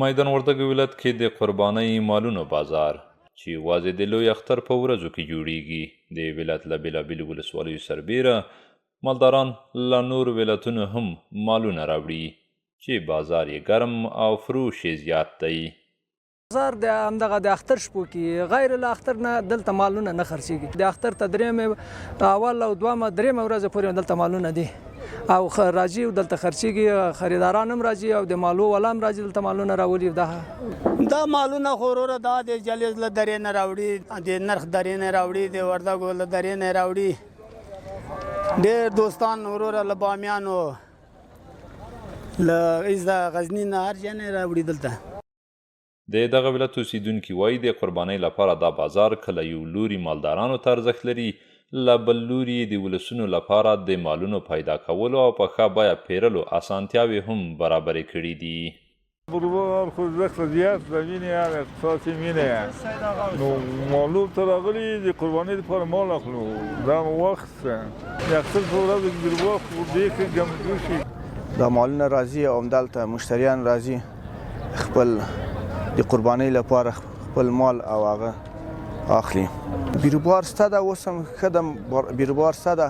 میدان وردګو ولایت کې د قربانۍ مالونو بازار چې یوازې د لوی اختر په ورځو کې جوړیږي د ولایت له بېلابېلو ولسوالیو سربیره مالداران له نورو ولایتونو هم مالونه راوړي چې بازار یې ګرم او فروش یې زیات دی. بازار د همدغه د اختر شپو کې غیر له اختر نه دلته مالونه نه خرڅېږي. د اختر ته درېیمې اول او دویمه درېیمه ورځ پورې دلته مالونه دي او راځي او دلته خرڅېږي، خریداران هم راځي او د مالو والا هم راځي دلته مالونه راولي. دا مالونه خو وروره دا د جلیز له درې نه راوړي، د نرخ درې نه راوړي، د وردګو له درې نه راوړي. ډېر دوستان وروره له بامیانو له از د غزني نه هر ځای نه راوړي دلته. د دغه ولایت اوسیدونکي وایي د قربانۍ لپاره دا بازار کله یو لوري مالدارانو ته ارزښت لري، له بل لوري د ولسونو لپاره د مالونو پیدا کولو او په ښه بیه پیرلو اسانتیاوې هم برابرې کړي دي. قربان خو زخت زیات د مینې هغه احساسي مینه نو مالو ته راغلي د قربانۍ لپاره مال اخلو. دا وخت د اختر په ورځ کې بیروبار خو دې کې ګمګو شي. دا مالونه راځي او همدلته مشتریان راځي خپل د قربانۍ لپاره خپل مال او هغه اخلي. بیروبار سته ده، اوس هم ښه ده بیروبار سته ده،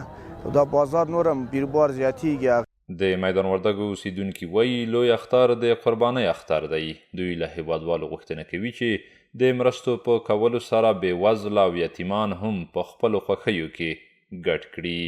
دا بازار نورم بیروبار زیاتیږي. د میدان وردګو اوسیدونکي وایي لوی اختر د قربانۍ اختر دی. دوی له هیوادوالو غوښتنه کوي چې د مرستو په کولو سره بې وزله او یتیمان هم په خپلو خوښیو کې ګډ کړي.